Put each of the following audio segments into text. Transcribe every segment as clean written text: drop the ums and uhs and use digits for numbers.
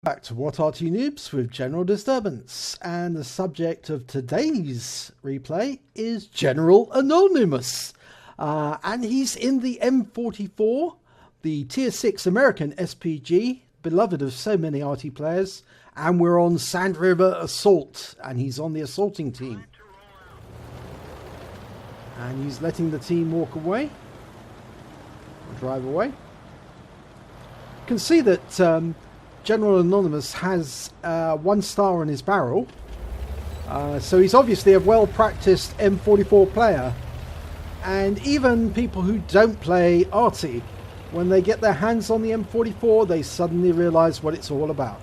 Back to What Arty Noobs with General Disturbance, and the subject of today's replay is General Anonymous, and he's in the M44, the Tier 6 American SPG, beloved of so many Arty players, and we're on Sand River Assault, and he's on the assaulting team. And he's letting the team walk away, or drive away. You can see that General Anonymous has 1 star on his barrel, so he's obviously a well-practiced M44 player, and even people who don't play Arty, when they get their hands on the M44, they suddenly realise what it's all about.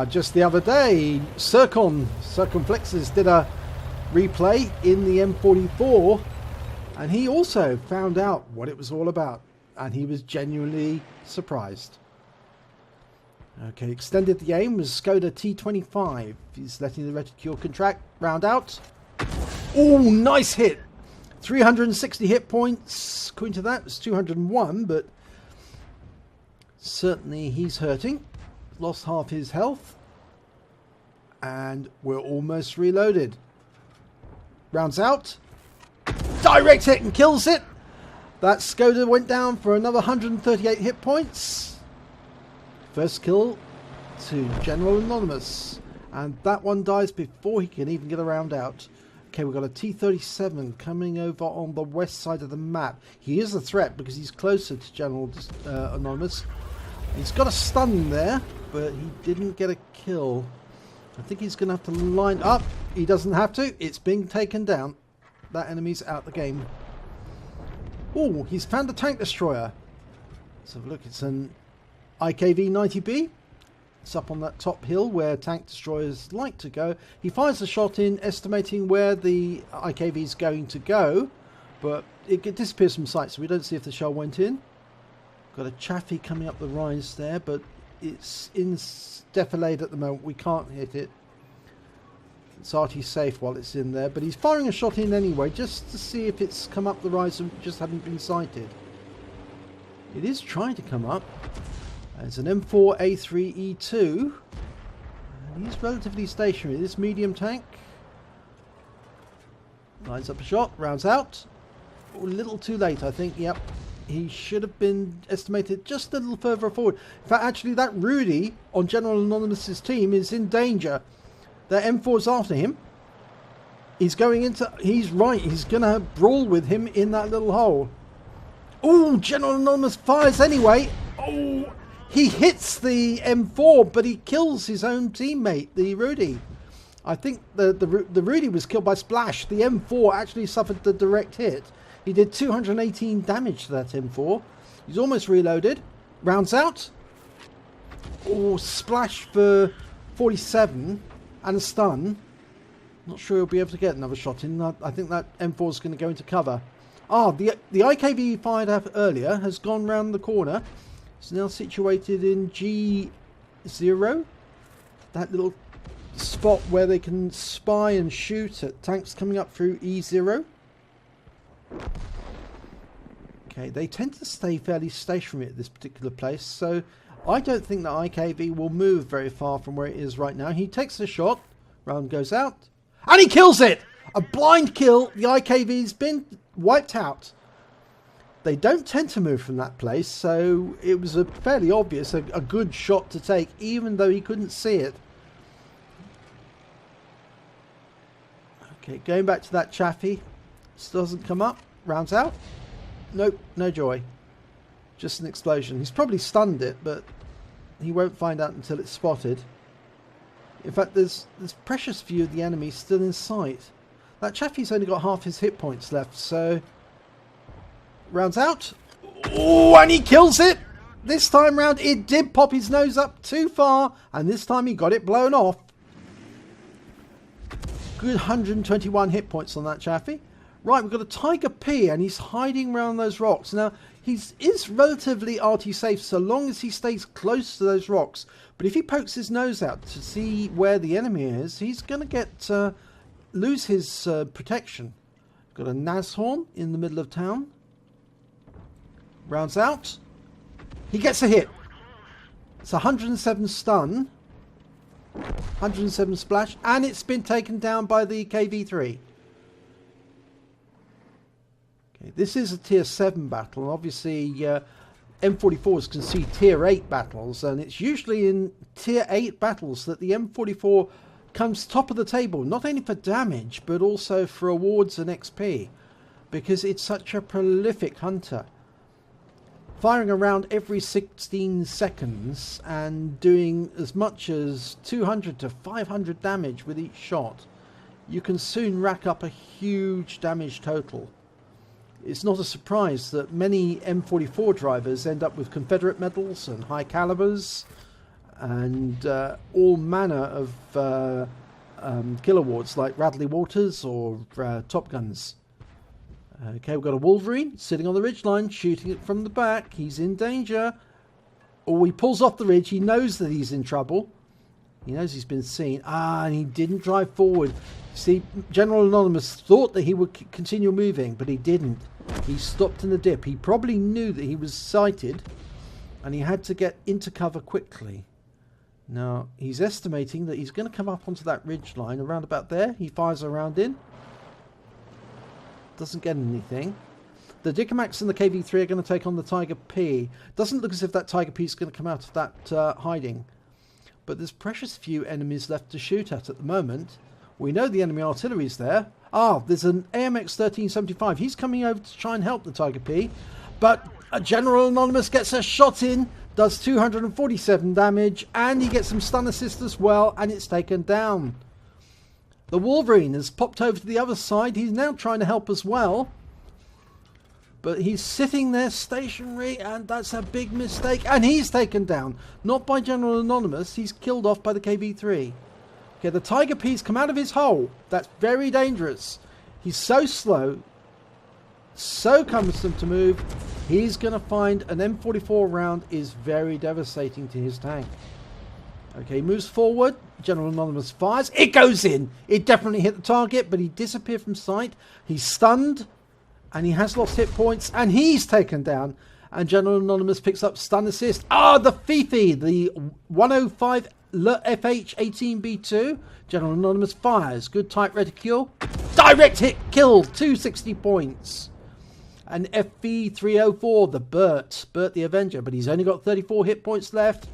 Just the other day, Circumflexes did a replay in the M44, and he also found out what it was all about, and he was genuinely surprised. Okay, extended the aim was Skoda T25. He's letting the reticule contract. Round out. Oh, nice hit. 360 hit points. According to that, it was 201, but certainly he's hurting. Lost half his health. And we're almost reloaded. Rounds out. Direct hit and kills it. That Skoda went down for another 138 hit points. First kill to General Anonymous, and that one dies before he can even get a round out. Okay, we've got a T-37 coming over on the west side of the map. He is a threat because he's closer to General Anonymous. He's got a stun there, but he didn't get a kill. I think he's going to have to line up. He doesn't have to. It's being taken down. That enemy's out the game. Oh, he's found a tank destroyer. Let's have a look. It's an IKV-90B. It's up on that top hill where tank destroyers like to go. He fires a shot in, estimating where the IKV is going to go, but it disappears from sight, so we don't see if the shell went in. Got a Chaffee coming up the rise there, but it's in defilade at the moment. We can't hit it. It's Arty safe while it's in there, but he's firing a shot in anyway, just to see if it's come up the rise and just hadn't been sighted. It is trying to come up. It's an M4A3E2, and he's relatively stationary. This medium tank lines up a shot, rounds out. A little too late, I think. Yep, he should have been estimated just a little further forward. In fact, actually, that Rudy on General Anonymous's team is in danger. The M4's after him. He's going into... He's right. He's going to brawl with him in that little hole. Oh, General Anonymous fires anyway. Oh, he hits the M4, but he kills his own teammate, the Rudy. I think the Rudy was killed by Splash. The M4 actually suffered the direct hit. He did 218 damage to that M4. He's almost reloaded. Rounds out. Oh, Splash for 47 and a stun. Not sure he'll be able to get another shot in. I think that M4 is going to go into cover. Ah, the IKV fired up earlier has gone round the corner. It's now situated in G0. That little spot where they can spy and shoot at tanks coming up through E0. Okay, they tend to stay fairly stationary at this particular place, so I don't think the IKV will move very far from where it is right now. He takes a shot, round goes out, and he kills it! A blind kill. The IKV's been wiped out. They don't tend to move from that place, so it was a fairly obvious, a good shot to take, even though he couldn't see it. Okay, going back to that Chaffee. Still doesn't come up. Rounds out. Nope, no joy. Just an explosion. He's probably stunned it, but he won't find out until it's spotted. In fact, there's precious few of the enemy still in sight. That Chaffee's only got half his hit points left, so... Rounds out. Oh, and he kills it. This time round, it did pop his nose up too far, and this time he got it blown off. Good 121 hit points on that Chaffee. Right, we've got a Tiger P, and he's hiding around those rocks. Now, he is relatively Arty safe so long as he stays close to those rocks. But if he pokes his nose out to see where the enemy is, he's going to get lose his protection. Got a Nashorn in the middle of town. Rounds out. He gets a hit. It's 107 stun, 107 splash, and it's been taken down by the KV3. Okay, this is a tier 7 battle. Obviously, M44s can see tier 8 battles, and it's usually in tier 8 battles that the M44 comes top of the table, not only for damage, but also for awards and XP, because it's such a prolific hunter. Firing around every 16 seconds and doing as much as 200 to 500 damage with each shot, you can soon rack up a huge damage total. It's not a surprise that many M44 drivers end up with Confederate medals and high calibers and all manner of kill awards like Radley Waters or Top Guns. Okay, we've got a Wolverine sitting on the ridgeline, shooting it from the back. He's in danger. Or he pulls off the ridge. He knows that he's in trouble. He knows he's been seen. And he didn't drive forward. See, General Anonymous thought that he would continue moving, but he didn't. He stopped in the dip. He probably knew that he was sighted, and he had to get into cover quickly. Now, he's estimating that he's going to come up onto that ridge line around about there. He fires around in. Doesn't get anything. The Dicamax and the KV3 are going to take on the Tiger P. Doesn't look as if that Tiger P is going to come out of that hiding. But there's precious few enemies left to shoot at the moment. We know the enemy artillery is there. There's an AMX 1375. He's coming over to try and help the Tiger P. But General Anonymous gets a shot in, does 247 damage, and he gets some stun assist as well, and it's taken down. The Wolverine has popped over to the other side. He's now trying to help as well. But he's sitting there stationary, and that's a big mistake. And he's taken down. Not by General Anonymous. He's killed off by the KV3. Okay, the Tiger P's come out of his hole. That's very dangerous. He's so slow, so cumbersome to move. He's going to find an M44 round is very devastating to his tank. Okay, he moves forward. General Anonymous fires. It goes in. It definitely hit the target, but he disappeared from sight. He's stunned, and he has lost hit points, and he's taken down. And General Anonymous picks up stun assist. The Fifi, the 105 FH-18B2. General Anonymous fires. Good tight reticule. Direct hit kill. 260 points. And FV-304, the Bert the Avenger, but he's only got 34 hit points left.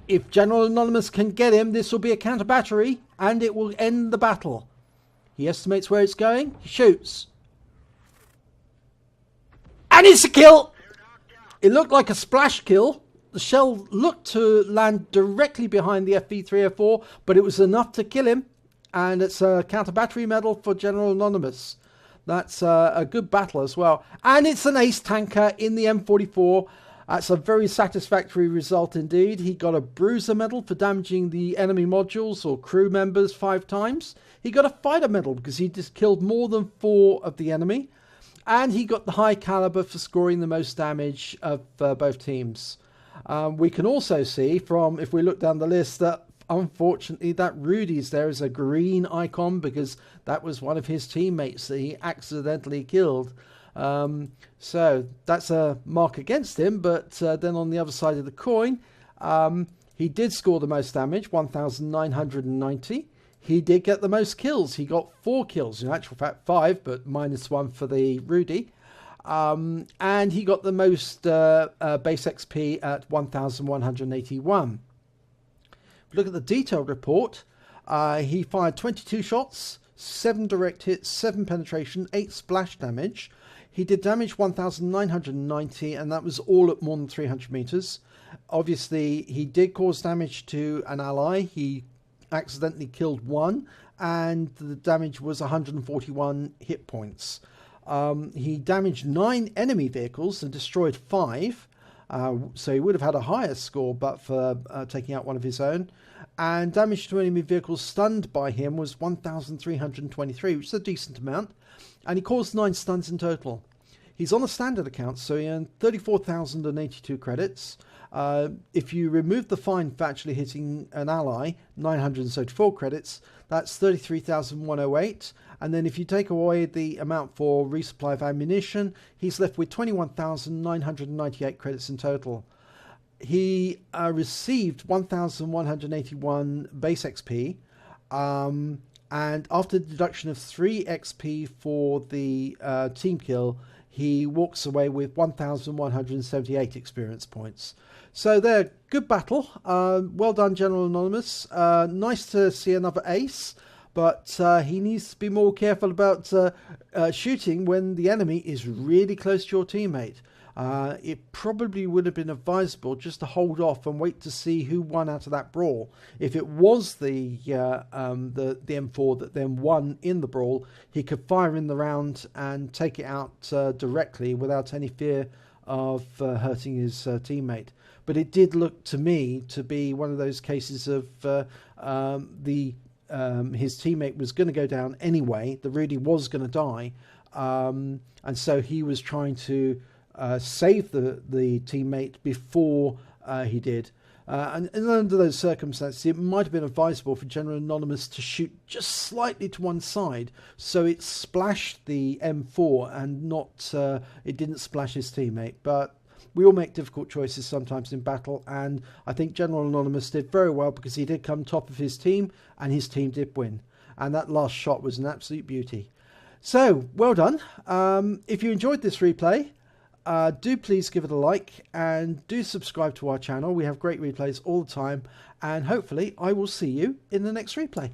If General Anonymous can get him, this will be a counter battery, and it will end the battle. He estimates where it's going. He shoots. And it's a kill! It looked like a splash kill. The shell looked to land directly behind the FV-304, but it was enough to kill him. And it's a counter battery medal for General Anonymous. That's a good battle as well. And it's an ace tanker in the M44. That's a very satisfactory result indeed. He got a bruiser medal for damaging the enemy modules or crew members 5 times. He got a fighter medal because he just killed more than 4 of the enemy. And he got the high caliber for scoring the most damage of both teams. We can also see from, if we look down the list, that unfortunately that Rudy's there is a green icon because that was one of his teammates that he accidentally killed. So that's a mark against him, but then on the other side of the coin, he did score the most damage, 1,990. He did get the most kills. He got 4 kills, in actual fact 5, but -1 for the Rudy. And he got the most base XP at 1,181. If we look at the detailed report, he fired 22 shots, 7 direct hits, 7 penetration, 8 splash damage. He did damage 1,990, and that was all at more than 300 meters. Obviously, he did cause damage to an ally. He accidentally killed 1, and the damage was 141 hit points. He damaged 9 enemy vehicles and destroyed 5. So he would have had a higher score, but for taking out one of his own. And damage to enemy vehicles stunned by him was 1,323, which is a decent amount. And he caused 9 stuns in total. He's on a standard account, so he earned 34,082 credits. If you remove the fine for actually hitting an ally, 974 credits, that's 33,108. And then if you take away the amount for resupply of ammunition, he's left with 21,998 credits in total. he received 1,181 base XP, and after the deduction of 3 XP for the team kill, he walks away with 1,178 experience points. So there, good battle. Well done, General Anonymous. Nice to see another ace, but he needs to be more careful about shooting when the enemy is really close to your teammate. It probably would have been advisable just to hold off and wait to see who won out of that brawl. If it was the M4 that then won in the brawl, he could fire in the round and take it out directly without any fear of hurting his teammate. But it did look to me to be one of those cases of his teammate was going to go down anyway. The Rudy was going to die, and so he was trying to save the teammate before he did. And under those circumstances, it might have been advisable for General Anonymous to shoot just slightly to one side, so it splashed the M4 and not it didn't splash his teammate. But we all make difficult choices sometimes in battle, and I think General Anonymous did very well because he did come top of his team, and his team did win. And that last shot was an absolute beauty. So, well done. If you enjoyed this replay, do please give it a like and do subscribe to our channel. We have great replays all the time, and hopefully I will see you in the next replay.